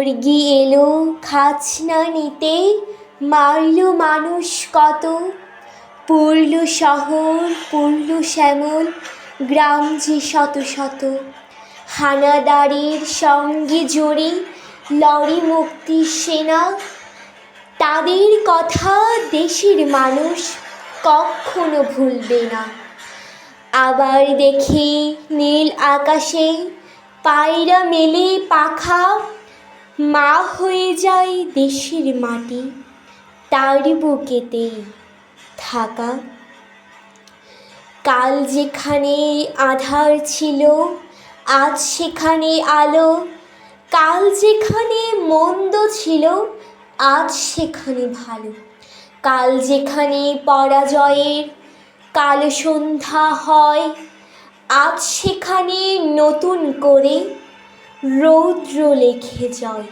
মুরগি এলো খাজনা নিতে, মারল মানুষ কত। পুরল শহর পুরল শ্যামল, গ্রাম যে শত শত। হানাদারের সঙ্গে জড়ি লড়ে মুক্তির সেনা, তাদের কথা দেশের মানুষ কখনো ভুলবে না। আবার দেখি নীল আকাশে পায়রা মেলে পাখা, মা হয়ে যায় দেশের মাটি তার বুকেতেই থাকা। কাল যেখানে আঁধার ছিল আজ সেখানে আলো, কাল যেখানে মন্দ ছিল আজ সেখানে ভালো। কাল যেখানে পরাজয়ের কালো সন্ধ্যা হয়, আজ সেখানে নতুন করে রৌদ্র লেখে যায়।